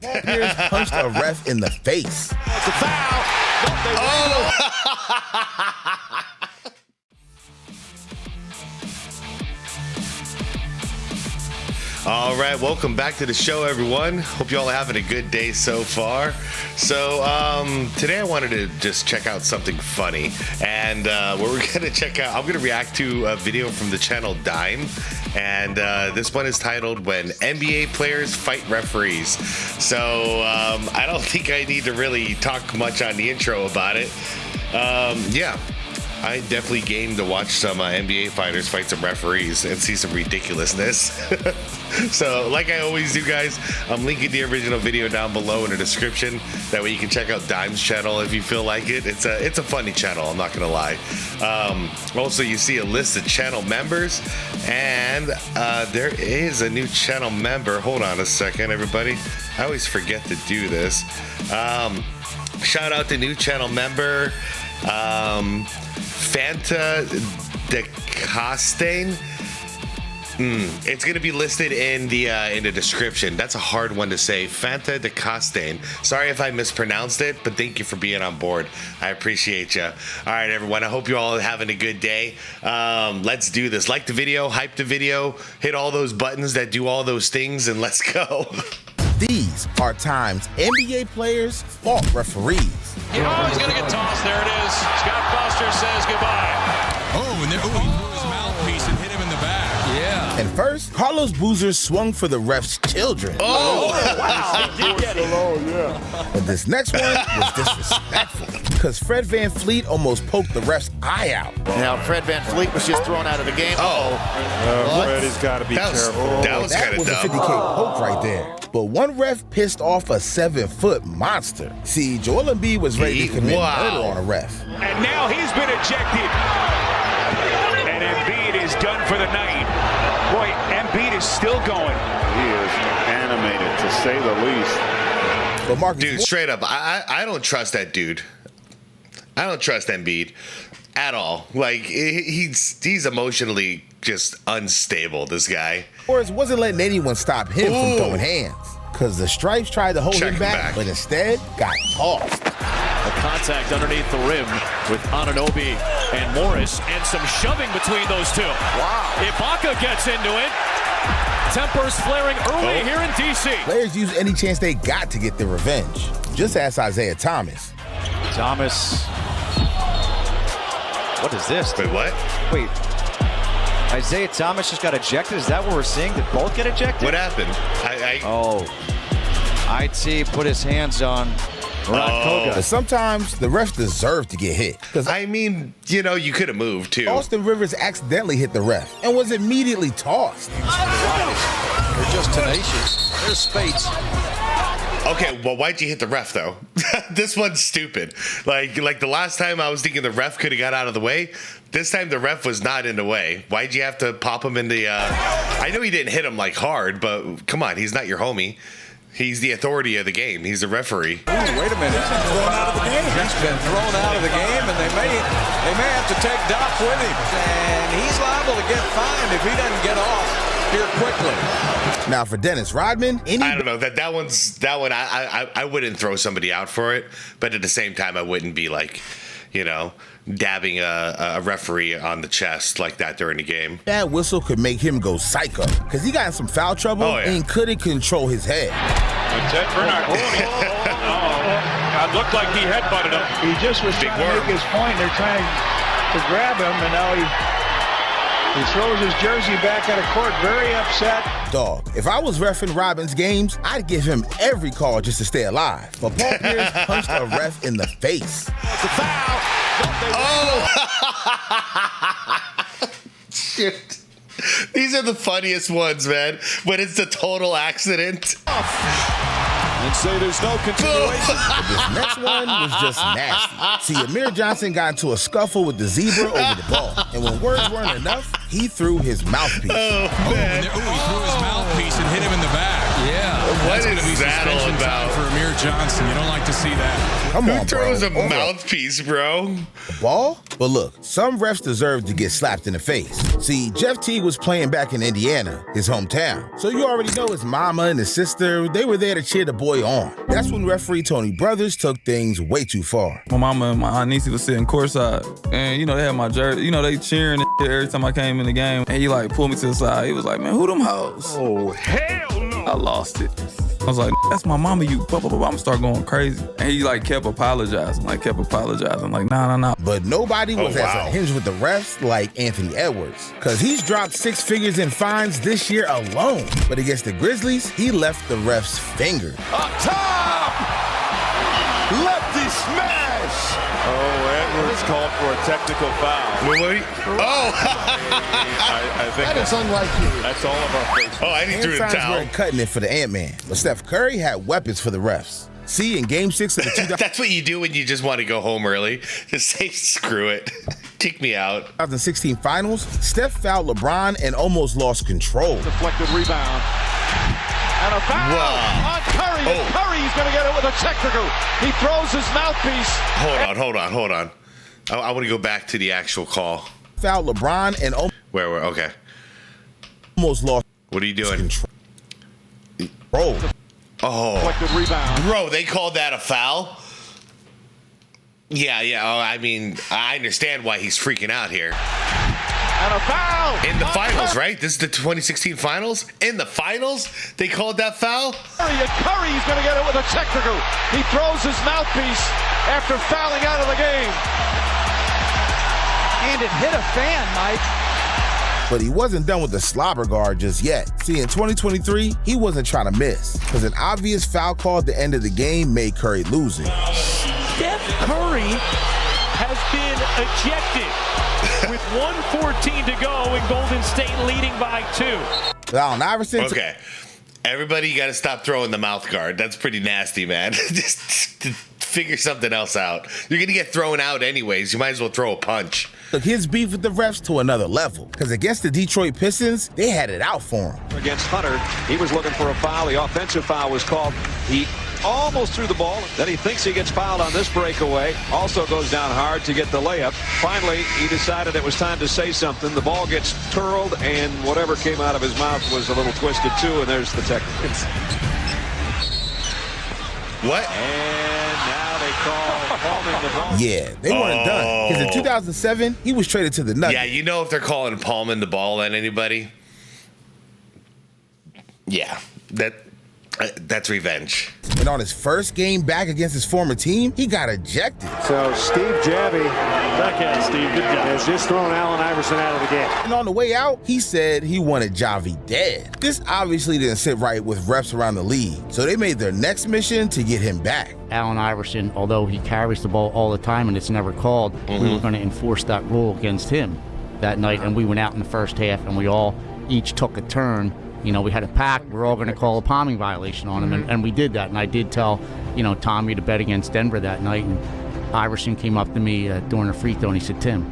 Paul Pierce punched a ref in the face. It's a foul. All right, welcome back to the show, everyone. Hope you all are having a good day so far. So today I wanted to just check out something funny, and what we're gonna check out, I'm gonna react to a video from the channel Dime, and this one is titled "When NBA Players Fight Referees." So I don't think I need to really talk much on the intro about it. Yeah. I definitely game to watch some NBA fighters fight some referees and see some ridiculousness. So, like I always do, guys, I'm linking the original video down below in the description. That way you can check out Dime's channel if you feel like it. It's a funny channel, I'm not gonna lie. Also, you see a list of channel members, and there is a new channel member. Hold on a second, everybody. I always forget to do this. Shout out to new channel member. Fanta de Costain. It's gonna be listed in the description. That's a hard one to say. Fanta de Costain. Sorry if I mispronounced it, but thank you for being on board. I appreciate you. All right, everyone. I hope you all are having a good day. Let's do this. Like the video, hype the video, hit all those buttons that do all those things, and let's go. These are times NBA players fought referees. Oh, he's going to get tossed. There it is. Scott Foster says goodbye. Oh, and there, he threw his mouthpiece and hit him in the back. Yeah. And first, Carlos Boozer swung for the ref's children. Oh, Wow. He did get it. But this next one was disrespectful because Fred VanVleet almost poked the ref's eye out. Now, Fred VanVleet was just thrown out of the game. Freddie's got to be careful. That was kind of a dumb. 50K poke right there. But one ref pissed off a 7-foot monster. See, Joel Embiid was ready to commit murder on a ref. And now he's been ejected. And Embiid is done for the night. Boy, Embiid is still going. He is animated, to say the least. But Marcus, Dude, straight up, I don't trust that dude. I don't trust Embiid at all. Like, he's emotionally just unstable, this guy. Morris wasn't letting anyone stop him from throwing hands. Because the Stripes tried to hold him back, but instead got tossed. A contact underneath the rim with Anunoby and Morris, and some shoving between those two. Wow. Ibaka gets into it. Tempers flaring early here in D.C. Players use any chance they got to get their revenge. Just ask Isaiah Thomas. Thomas. What is this? Wait, what? Wait. Isaiah Thomas just got ejected? Is that what we're seeing? Did both get ejected? What happened? IT put his hands on Koga. But sometimes the refs deserve to get hit. I mean, you know, you could have moved too. Austin Rivers accidentally hit the ref and was immediately tossed. They're just tenacious. There's Spates. Okay, well, why'd you hit the ref though? This one's stupid. Like the last time I was thinking the ref could have got out of the way. This time the ref was not in the way. Why'd you have to pop him in the? I know he didn't hit him like hard, but come on, he's not your homie. He's the authority of the game. He's the referee. Ooh, wait a minute. He's been thrown out of the game. He's been thrown out of the game, and they may have to take Doc with him. And he's liable to get fined if he doesn't get off here quickly. Now for Dennis Rodman, I don't know that one. I wouldn't throw somebody out for it, but at the same time, I wouldn't be like, you know, dabbing a referee on the chest like that during the game. That whistle could make him go psycho because he got in some foul trouble and couldn't control his head. Ted Bernard. It looked like he headbutted him. He just was trying to make his point. They're trying to grab him, and now he throws his jersey back out of court, very upset. Dog, if I was reffing Robin's games, I'd give him every call just to stay alive. But Paul Pierce punched a ref in the face. It's a foul. Shit. These are the funniest ones, man. When it's a total accident. And say there's no continuation. This next one was just nasty. See, Amir Johnson got into a scuffle with the zebra over the ball. And when words weren't enough, he threw his mouthpiece. Oh, man. He threw his mouthpiece and hit him in the back. Yeah. What is that all about? For Amir Johnson, you don't like to see that. Come on, Who throws bro. a mouthpiece, bro? A ball? But look, some refs deserve to get slapped in the face. See, Jeff Teague was playing back in Indiana, his hometown. So you already know his mama and his sister, they were there to cheer the boy on. That's when referee Tony Brothers took things way too far. My mama and my aunt Niecy was sitting courtside, and they had my jersey. They cheering and shit every time I came in the game. And he like pulled me to the side. He was like, "Man, who them hoes?" Oh, hell no. I lost it. I was like, "That's my mama, you blah, blah, blah." I'm gonna start going crazy. And he kept apologizing. Like, nah. But nobody was as unhinged with the refs like Anthony Edwards. Cause he's dropped 6 figures in fines this year alone. But against the Grizzlies, he left the refs fingered. Up top! Lefty smash! Oh, Edwards called for a technical foul. Wait. Oh! I think That is unlike you. that's all of our faces. Oh, I didn't do the Fans towel. weren't cutting it for the Ant-Man. But Steph Curry had weapons for the refs. See, in Game 6 of the That's what you do when you just want to go home early. Just say, screw it. Kick me out. 2016 Finals, Steph fouled LeBron and almost lost control. Deflected rebound. And a foul on Curry. Oh. Curry's going to get it with a technical. He throws his mouthpiece. Hold on. I want to go back to the actual call. Fouled LeBron and Where? Okay. almost lost What are you doing? control. Oh. Deflected rebound. Bro, they called that a foul? Yeah. Oh, I mean, I understand why he's freaking out here. And a foul. In the finals, right? This is the 2016 finals? In the finals, they called that foul? Curry's going to get it with a technical. He throws his mouthpiece after fouling out of the game. And it hit a fan, Mike. But he wasn't done with the slobber guard just yet. See, in 2023, he wasn't trying to miss, because an obvious foul call at the end of the game made Curry lose it. Steph Curry has been ejected with 1:14 to go and Golden State leading by 2. Allen Iverson. Okay. Everybody, you got to stop throwing the mouth guard. That's pretty nasty, man. Just figure something else out. You're going to get thrown out anyways. You might as well throw a punch. Took his beef with the refs to another level, because against the Detroit Pistons, they had it out for him. Against Hunter, he was looking for a foul. The offensive foul was called. He almost threw the ball. Then he thinks he gets fouled on this breakaway. Also goes down hard to get the layup. Finally, he decided it was time to say something. The ball gets twirled, and whatever came out of his mouth was a little twisted too, and there's the technical. What? And now they call palming the ball. Yeah, they weren't done. Because in 2007, he was traded to the Nuggets. Yeah, you know if they're calling palming the ball on anybody. Yeah, that's revenge. And on his first game back against his former team, he got ejected. So Steve Javie has just thrown Allen Iverson out of the game. And on the way out, he said he wanted Javi dead. This obviously didn't sit right with refs around the league, so they made their next mission to get him back. Allen Iverson, although he carries the ball all the time and it's never called, we were going to enforce that rule against him that night. And we went out in the first half and we all each took a turn. We had a pact. We're all going to call a palming violation on him, and we did that. And I did tell, Tommy to bet against Denver that night. And Iverson came up to me during a free throw, and he said, "Tim,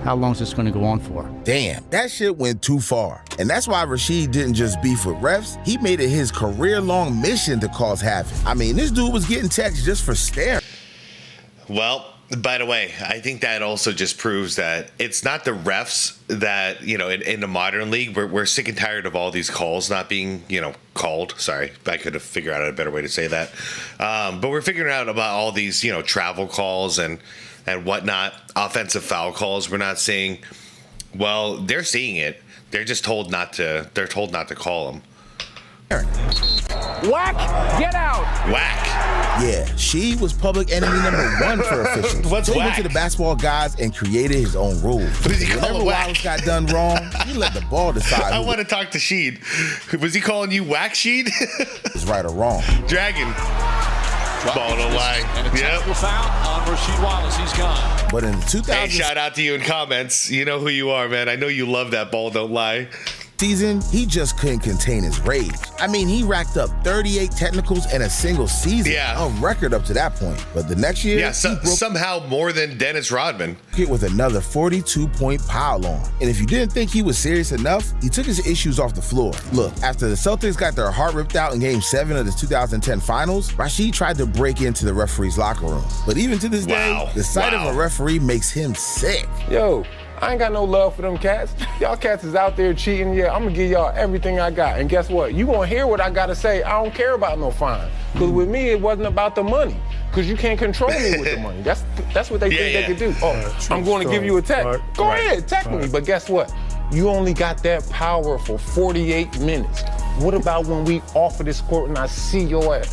how long is this going to go on for?" Damn, that shit went too far. And that's why Rasheed didn't just beef with refs. He made it his career-long mission to cause havoc. I mean, this dude was getting texts just for staring. Well, by the way, I think that also just proves that it's not the refs that, in the modern league, we're sick and tired of all these calls not being, called. Sorry, I could have figured out a better way to say that. But we're figuring out about all these, travel calls and whatnot, offensive foul calls. We're not saying, well, they're seeing it. They're just told not to call them. Whack! Get out! Whack! Yeah, she was public enemy #1 for officials. What's he whack? went to the basketball guds and created his own rules. Whenever Wallace got done wrong, he let the ball decide. I want to talk to Sheed. Was he calling you whack, Sheed? It's right or wrong. Dragon. Ball don't lie. And a technical foul on Rasheed Wallace. He's gone. But in 2000, Hey, shout out to you in comments. You know who you are, man. I know you love that ball don't lie. season, he just couldn't contain his rage. I mean, he racked up 38 technicals in a single season, a record up to that point. But the next year, he broke somehow more than Dennis Rodman. It with another 42-point pile on. And if you didn't think he was serious enough, he took his issues off the floor. Look, after the Celtics got their heart ripped out in Game 7 of the 2010 Finals, Rasheed tried to break into the referee's locker room. But even to this day, the sight of a referee makes him sick. Yo, I ain't got no love for them cats. Y'all cats is out there cheating. Yeah, I'm gonna give y'all everything I got. And guess what? You gonna hear what I gotta say. I don't care about no fine. Because with me, it wasn't about the money. Because you can't control me with the money. That's what they think they can do. Oh, I'm going to give you a tech. Go ahead, tech me. But guess what? You only got that power for 48 minutes. What about when we off of this court and I see your ass?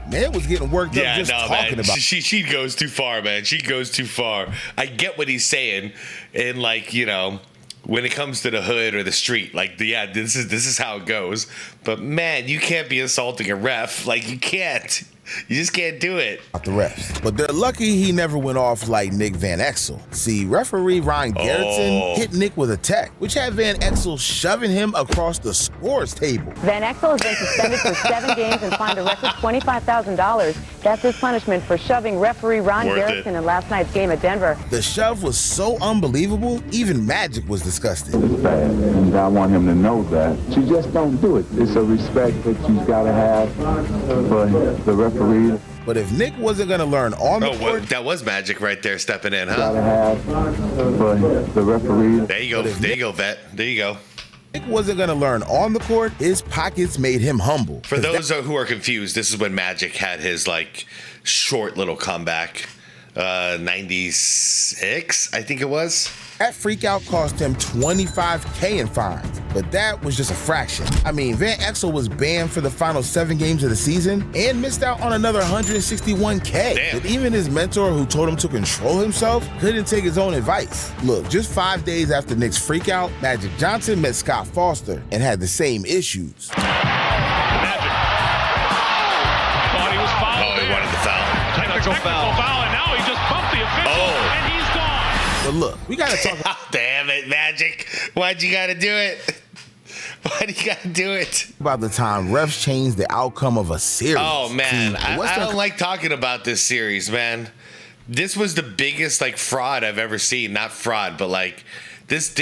Man was getting worked up just talking about it. She goes too far, man. She goes too far. I get what he's saying, and like, you know, when it comes to the hood or the street, like, this is how it goes. But man, you can't be assaulting a ref. Like, you can't. You just can't do it. Not the refs. But they're lucky he never went off like Nick Van Exel. See, referee Ryan Gerritsen hit Nick with a tech, which had Van Exel shoving him across the scores table. Van Exel has been suspended for 7 games and fined a record $25,000. That's his punishment for shoving referee Ron Gerritsen in last night's game at Denver. The shove was so unbelievable, even Magic was disgusted. It's bad, and I want him to know that. You just don't do it. It's a respect that you've got to have for the referee. But if Nick wasn't going to learn on the court... that was Magic right there stepping in, huh? Gotta have the referee. There you go. There you go, Vet. There you go. Nick wasn't going to learn on the court. His pockets made him humble. For those who are confused, this is when Magic had his, like, short little comeback. 96, I think it was. That freakout cost him $25K in fines, but that was just a fraction. I mean, Van Exel was banned for the final 7 games of the season and missed out on another $161K. Damn. But even his mentor, who told him to control himself, couldn't take his own advice. Look, just 5 days after Nick's freakout, Magic Johnson met Scott Foster and had the same issues. Magic. Thought he was fouled. Oh, he wanted the foul. Technical foul, and now he just bumped the official, and he's gone. But look, we gotta talk about... Damn it, Magic. Why'd you gotta do it? Why'd you gotta do it? About the time refs changed the outcome of a series. Oh, man. I don't like talking about this series, man. This was the biggest, like, fraud I've ever seen. Not fraud, but, like, this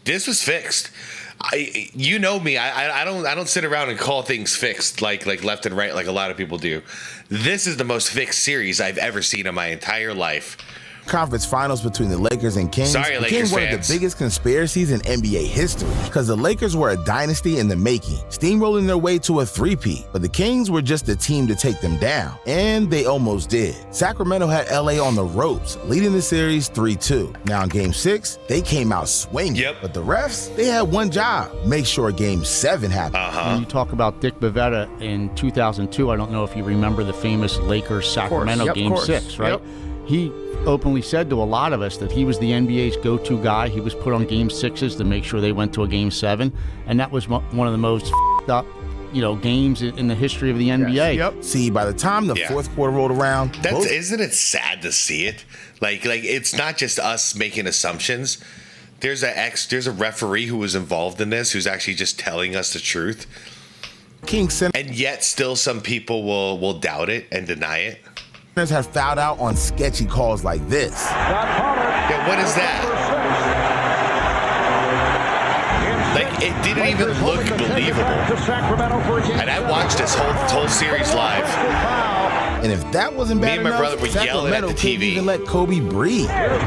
was fixed. You know me. I don't sit around and call things fixed like left and right like a lot of people do. This is the most fixed series I've ever seen in my entire life. Conference finals between the Lakers and Kings became one of the biggest conspiracies in NBA history because the Lakers were a dynasty in the making, steamrolling their way to a three-peat. But the Kings were just a team to take them down, and they almost did. Sacramento had LA on the ropes, leading the series 3-2. Now in Game 6, they came out swinging. But the refs, they had one job: make sure Game 7 happened. When you talk about Dick Bavetta in 2002, I don't know if you remember the famous Lakers-Sacramento Game 6, right? He openly said to a lot of us that he was the NBA's go-to guy. He was put on Game 6s to make sure they went to a Game 7, and that was one of the most up, games in the history of the NBA. See, by the time the fourth quarter rolled around, isn't it sad to see it? Like it's not just us making assumptions. There's a referee who was involved in this who's actually just telling us the truth. And yet still some people will doubt it and deny it. Have fouled out on sketchy calls like this. Yeah, what is that? Like, it didn't even look believable. And I watched this whole series live. And if that wasn't bad enough, me and my brother were yelling at the TV. Couldn't even let Kobe breathe. I'm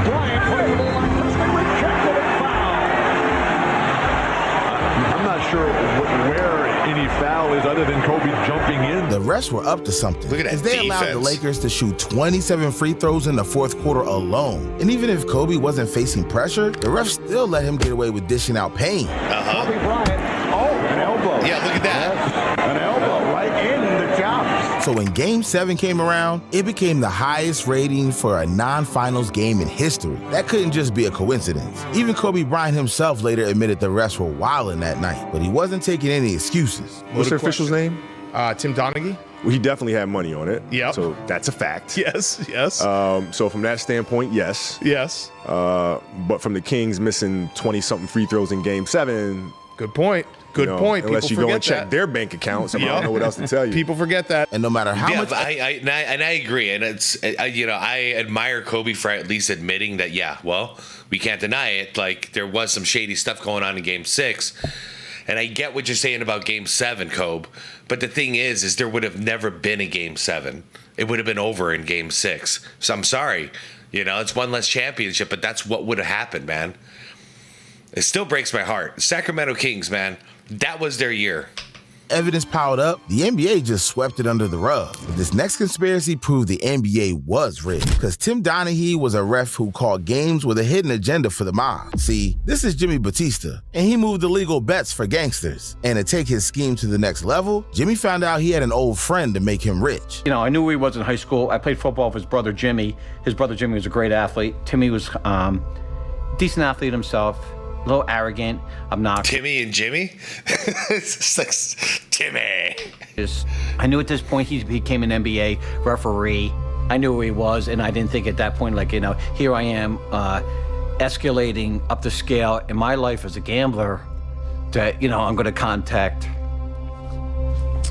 not sure where any foul is other than Kobe jumping in. The refs were up to something. Look at that as they allowed the Lakers to shoot 27 free throws in the fourth quarter alone. And even if Kobe wasn't facing pressure, the refs still let him get away with dishing out pain. Kobe Bryant. Oh, an elbow. Yeah, look at that. An elbow right in the chops. So when Game 7 came around, it became the highest rating for a non-finals game in history. That couldn't just be a coincidence. Even Kobe Bryant himself later admitted the refs were wilding that night, but he wasn't taking any excuses. What's the official's name? Tim Donaghy? he definitely had money on it. Yeah. So that's a fact. Yes. So from that standpoint, yes. But from the Kings missing 20-something free throws in Game 7. Good point. Good point. Unless People you go and forget check their bank accounts, I don't know what else to tell you. People forget that. And no matter how much, I agree, and I admire Kobe for at least admitting that. Yeah, well, we can't deny it. Like there was some shady stuff going on in Game 6, and I get what you're saying about Game 7, Kobe. But the thing is there would have never been a Game 7. It would have been over in Game 6. So I'm sorry, it's one less championship, but that's what would have happened, man. It still breaks my heart. Sacramento Kings, man. That was their year. Evidence piled up, the NBA just swept it under the rug. But this next conspiracy proved the NBA was rigged, because Tim Donaghy was a ref who called games with a hidden agenda for the mob. See, this is Jimmy Batista, and he moved illegal bets for gangsters. And to take his scheme to the next level, Jimmy found out he had an old friend to make him rich. I knew who he was in high school. I played football with his brother Jimmy. His brother Jimmy was a great athlete. Timmy was a decent athlete himself. A little arrogant, obnoxious. Timmy and Jimmy? It's like Timmy. I knew at this point he became an NBA referee. I knew who he was, and I didn't think at that point, here I am escalating up the scale in my life as a gambler that, I'm going to contact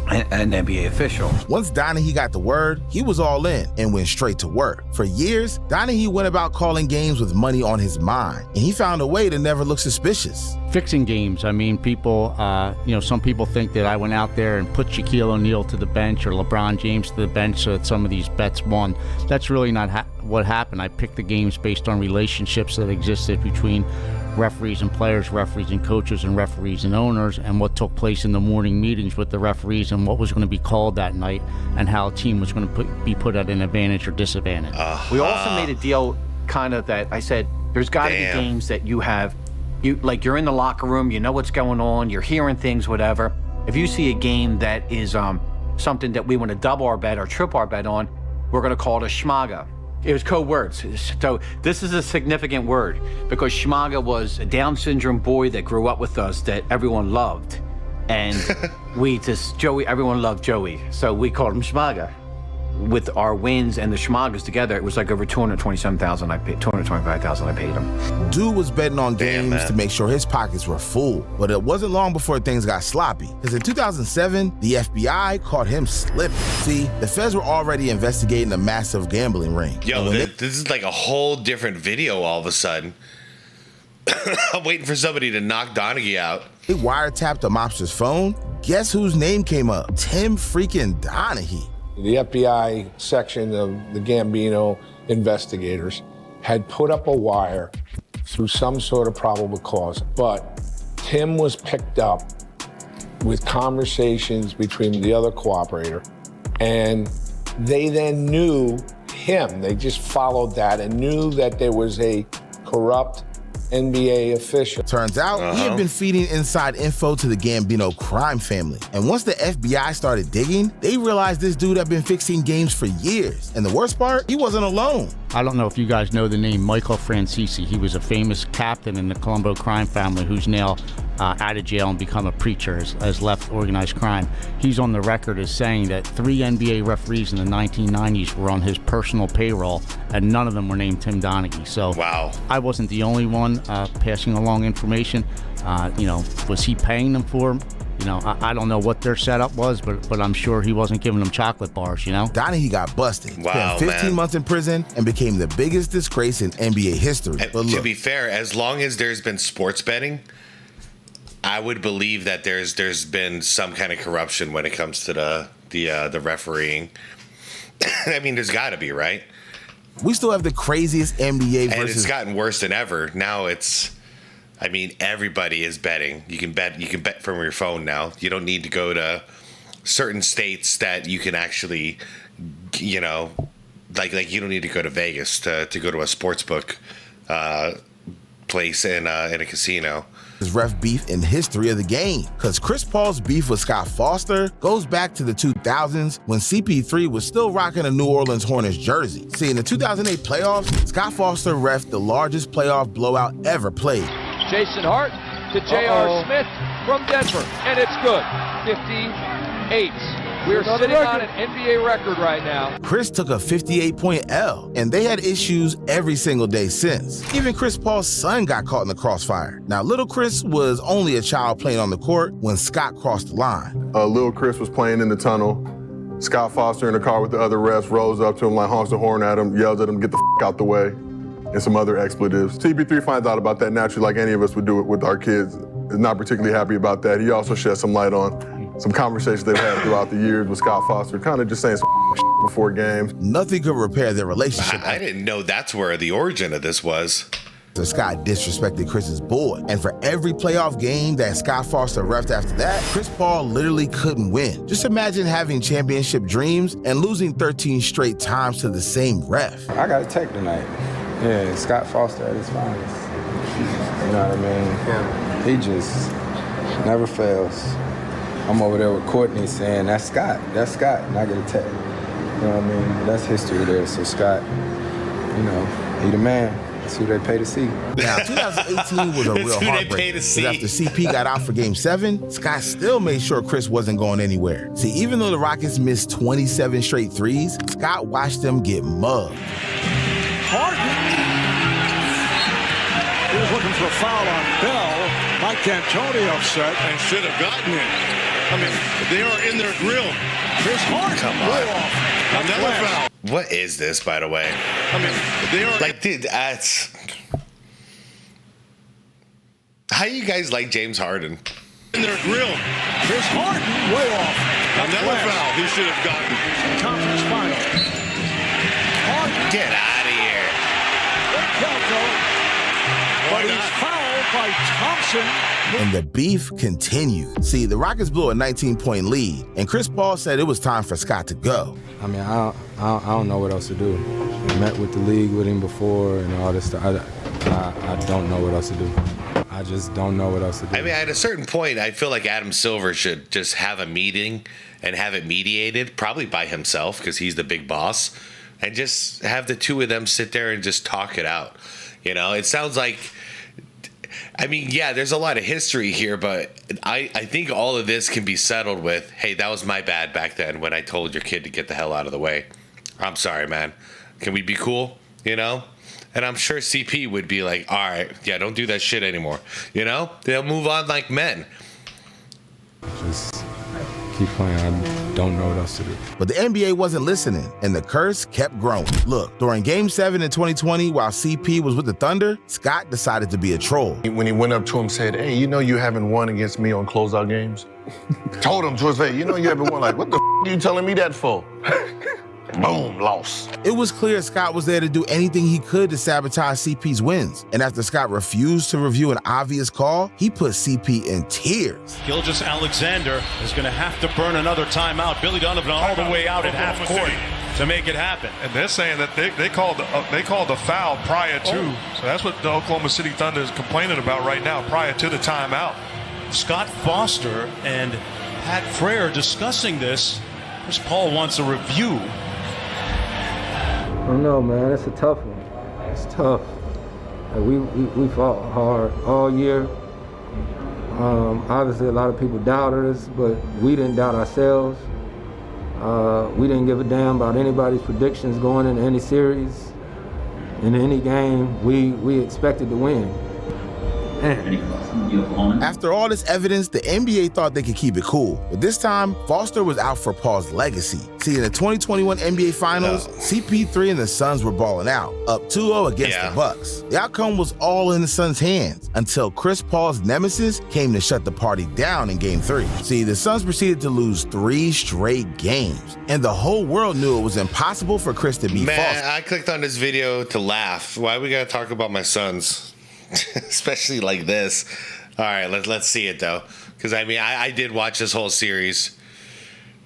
an NBA official. Once Donaghy got the word, he was all in and went straight to work. For years, Donaghy went about calling games with money on his mind, and he found a way to never look suspicious. Fixing games. I mean, people, some people think that I went out there and put Shaquille O'Neal to the bench or LeBron James to the bench so that some of these bets won. That's really not what happened. I picked the games based on relationships that existed between referees and players, referees and coaches, and referees and owners, and what took place in the morning meetings with the referees and what was going to be called that night and how a team was going to be put at an advantage or disadvantage. We also made a deal kind of that I said, there's got to be games that you're in the locker room, you know what's going on, you're hearing things, whatever. If you see a game that is something that we want to double our bet or triple our bet on, we're going to call it a schmaga. It was code words. So this is a significant word because Schmaga was a Down syndrome boy that grew up with us that everyone loved. And everyone loved Joey. So we called him Schmaga. With our wins and the Schmagas together, it was like over $225,000 I paid him. Dude was betting on games to make sure his pockets were full, but it wasn't long before things got sloppy. Because in 2007, the FBI caught him slipping. See, the feds were already investigating a massive gambling ring. Yo, this is like a whole different video all of a sudden. I'm waiting for somebody to knock Donaghy out. They wiretapped the mobster's phone. Guess whose name came up? Tim freaking Donaghy. The FBI section of the Gambino investigators had put up a wire through some sort of probable cause, but Tim was picked up with conversations between the other cooperator, and they then knew him. They just followed that and knew that there was a corrupt NBA official. Turns out he had been feeding inside info to the Gambino crime family. And once the FBI started digging, they realized this dude had been fixing games for years. And the worst part, he wasn't alone. I don't know if you guys know the name Michael Francisi. He was a famous captain in the Colombo crime family who's now out of jail and become a preacher, has left organized crime. He's on the record as saying that 3 NBA referees in the 1990s were on his personal payroll, and none of them were named Tim Donaghy. So wow. I wasn't the only one passing along information. Was he paying them for them? I don't know what their setup was, but I'm sure he wasn't giving them chocolate bars, Donaghy got busted. Wow, spent 15 months in prison and became the biggest disgrace in NBA history. But look, to be fair, as long as there's been sports betting, I would believe that there's been some kind of corruption when it comes to the refereeing. I mean, there's got to be, right? We still have the craziest NBA and it's gotten worse than ever. Now everybody is betting. You can bet from your phone now. You don't need to go to certain states that you can actually, like you don't need to go to Vegas to go to a sportsbook place in a casino. Ref beef in history of the game, because Chris Paul's beef with Scott Foster goes back to the 2000s when CP3 was still rocking a New Orleans Hornets jersey. See, in the 2008 playoffs, Scott Foster reffed the largest playoff blowout ever played. Jason Hart to J.R. Smith from Denver, and it's good. 58. We're sitting on an NBA record right now. Chris took a 58-point L, and they had issues every single day since. Even Chris Paul's son got caught in the crossfire. Now, little Chris was only a child playing on the court when Scott crossed the line. Little Chris was playing in the tunnel. Scott Foster in the car with the other refs rolls up to him, like honks the horn at him, yells at him, get the out the way, and some other expletives. CP3 finds out about that naturally, like any of us would do it with our kids. Is not particularly happy about that. He also shed some light on some conversations they've had throughout the years with Scott Foster, kind of just saying some before games. Nothing could repair their relationship. I didn't know that's where the origin of this was. So Scott disrespected Chris's boy. And for every playoff game that Scott Foster reffed after that, Chris Paul literally couldn't win. Just imagine having championship dreams and losing 13 straight times to the same ref. I got a tech tonight. Yeah, Scott Foster at his finest. You know what I mean? Yeah. He just never fails. I'm over there with Courtney saying, that's Scott, and I get a tech. You know what I mean? That's history there. So Scott, you know, he the man. That's who they pay to see. Now, 2018 was a real heartbreak. Because after CP got out for Game 7, Scott still made sure Chris wasn't going anywhere. See, even though the Rockets missed 27 straight threes, Scott watched them get mugged. He was looking for a foul on Bell. Mike D'Antoni upset and should have gotten it. I mean, they are in their grill. Here's Harden. Come on. Another foul. What is this, by the way? I mean, they are like, dude, that's how you guys like James Harden? In their grill. Here's Harden. Way off. Another foul. He should have gotten it. Conference final. Harden. Get out of here. But he's fouled by Thompson. And the beef continued. See, the Rockets blew a 19-point lead, and Chris Paul said it was time for Scott to go. I mean, I don't know what else to do. I met with the league with him before and all this stuff. I don't know what else to do. I just don't know what else to do. I mean, at a certain point, I feel like Adam Silver should just have a meeting and have it mediated, probably by himself because he's the big boss, and just have the two of them sit there and just talk it out. You know, it sounds like, I mean, yeah, there's a lot of history here, but I think all of this can be settled with, hey, that was my bad back then when I told your kid to get the hell out of the way. I'm sorry, man. Can we be cool? You know? And I'm sure CP would be like, all right, yeah, don't do that shit anymore. You know? They'll move on like men. Just keep playing. I don't know what else to do. But the NBA wasn't listening, and the curse kept growing. Look, during Game 7 in 2020, while CP was with the Thunder, Scott decided to be a troll. When he went up to him and said, hey, you know you haven't won against me on closeout games? Told him to his face, you know you haven't won. Like, what the are you telling me that for? Boom, loss. It was clear Scott was there to do anything he could to sabotage CP's wins. And after Scott refused to review an obvious call, he put CP in tears. Gilgeous-Alexander is going to have to burn another timeout. Billy Donovan all the way out at half court to make it happen. And they're saying that they called the foul prior to. So that's what the Oklahoma City Thunder is complaining about right now, prior to the timeout. Scott Foster and Pat Frere discussing this. Chris Paul wants a review. I don't know, man. It's a tough one. It's tough. We fought hard all year. Obviously, a lot of people doubted us, but we didn't doubt ourselves. We didn't give a damn about anybody's predictions going into any series. In any game, we expected to win. After all this evidence, the NBA thought they could keep it cool. But this time, Foster was out for Paul's legacy. See, in the 2021 NBA Finals, CP3 and the Suns were balling out, up 2-0 against the Bucks. The outcome was all in the Suns' hands until Chris Paul's nemesis came to shut the party down in Game 3. See, the Suns proceeded to lose 3 straight games, and the whole world knew it was impossible for Chris to beat Foster. Man, I clicked on this video to laugh. Why we gotta talk about my Suns? Especially like this. All right, let's see it though, because I mean I did watch this whole series.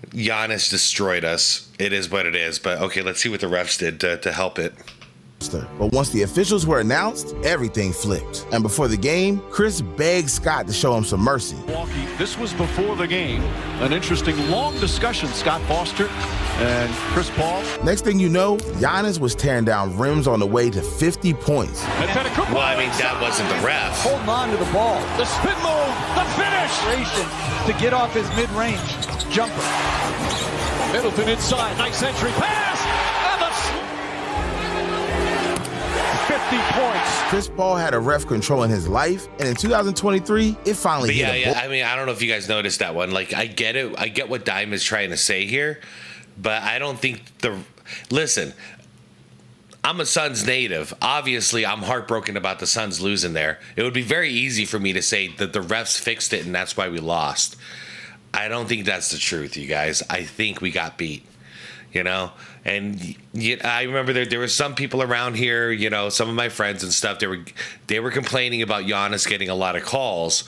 Giannis destroyed us. It is what it is. But okay, let's see what the refs did to help it. But once the officials were announced, everything flipped. And before the game, Chris begged Scott to show him some mercy. This was before the game. An interesting long discussion, Scott Foster and Chris Paul. Next thing you know, Giannis was tearing down rims on the way to 50 points. Well, I mean, that wasn't the ref. Holding on to the ball. The spin move. The finish. To get off his mid-range jumper. Middleton inside. Nice entry pass. And 50 points. Chris Paul had a ref controlling his life, and in 2023, it finally hit him. I mean, I don't know if you guys noticed that one. Like, I get it. I get what Dime is trying to say here, but I don't think listen, I'm a Suns native. Obviously, I'm heartbroken about the Suns losing there. It would be very easy for me to say that the refs fixed it and that's why we lost. I don't think that's the truth, you guys. I think we got beat, you know? And I remember there were some people around here, you know, some of my friends and stuff, they were complaining about Giannis getting a lot of calls,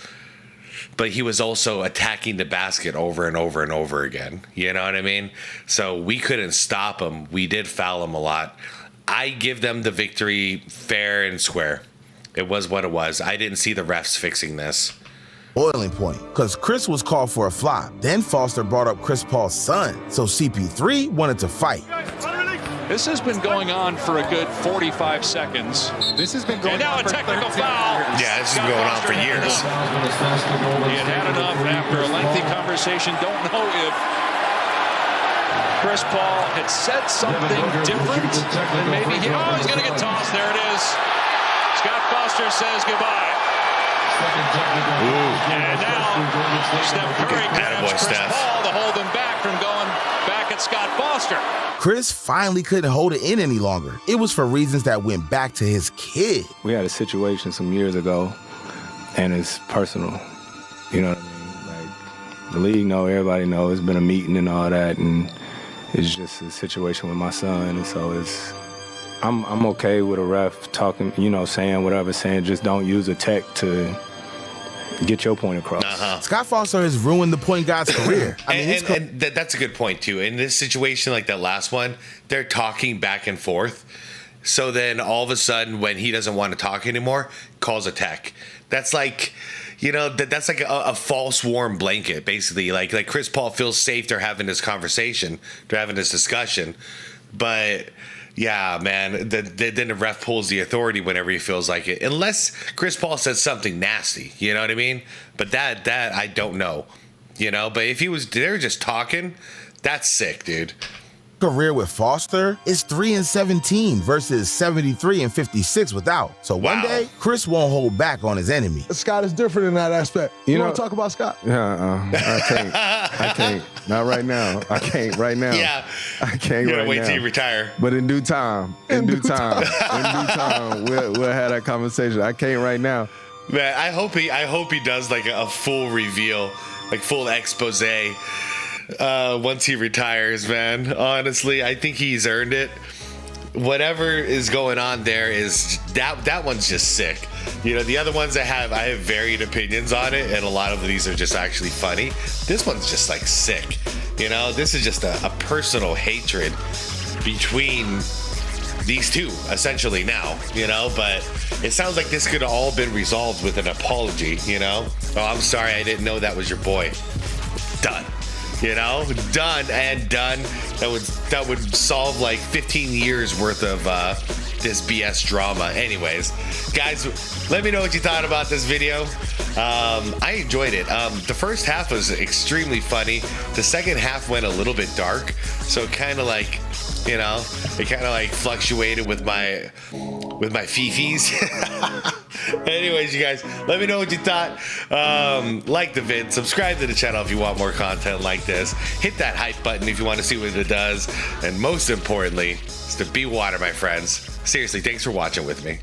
but he was also attacking the basket over and over and over again. You know what I mean? So we couldn't stop him. We did foul him a lot. I give them the victory fair and square. It was what it was. I didn't see the refs fixing this. Boiling point, because Chris was called for a flop. Then Foster brought up Chris Paul's son, so CP3 wanted to fight. This has been going on for a good 45 seconds. This has been going and now on a technical foul. Yeah, this has been going on for years. He had enough after a lengthy conversation. Don't know if Chris Paul had said something different. And maybe he's going to get tossed. There it is. Scott Foster says goodbye. And now Steph Curry grabs Chris Paul to hold him back from going back at Scott Foster. Chris finally couldn't hold it in any longer. It was for reasons that went back to his kid. We had a situation some years ago, and it's personal. You know what I mean? Like, the league know, everybody know, it's been a meeting and all that, and it's just a situation with my son, and so I'm okay with a ref talking, you know, saying whatever, saying just don't use a tech to get your point across. Scott Foster has ruined the point guard's career. I mean, and that's a good point, too. In this situation like that last one, they're talking back and forth. So then all of a sudden, when he doesn't want to talk anymore, calls a tech. That's like, you know, that's like a false warm blanket, basically. Like Chris Paul feels safe they're having this conversation, they're having this discussion. But yeah, man, then the ref pulls the authority whenever he feels like it. Unless Chris Paul says something nasty, you know what I mean? But that I don't know, you know? But if they were just talking, that's sick, dude. Career with Foster is 3-17 versus 73-56 without. So one day, Chris won't hold back on his enemy. Scott is different in that aspect. You want to talk about Scott? I can't. Not right now. I can't right now. Yeah. I can't right now. Wait till you retire. But in due time, we'll have that conversation. I can't right now. Man, I hope he does like a full reveal, like full expose. Once he retires, man. Honestly, I think he's earned it. Whatever is going on there is that one's just sick. You know, the other ones I have varied opinions on it, and a lot of these are just actually funny. This one's just like sick. You know, this is just a personal hatred between these two, essentially now, you know, but it sounds like this could have all been resolved with an apology, you know? Oh, I'm sorry, I didn't know that was your boy. Done. You know, done and done. That would solve like 15 years worth of this BS drama. Anyways, guys, let me know what you thought about this video. I enjoyed it. The first half was extremely funny. The second half went a little bit dark, so kind of like, you know, it kind of like fluctuated with my fifis. Anyways, you guys, let me know what you thought. Like the vid, subscribe to the channel if you want more content like this. Hit that hype button if you want to see what it does. And most importantly, is to be water, my friends. Seriously, thanks for watching with me.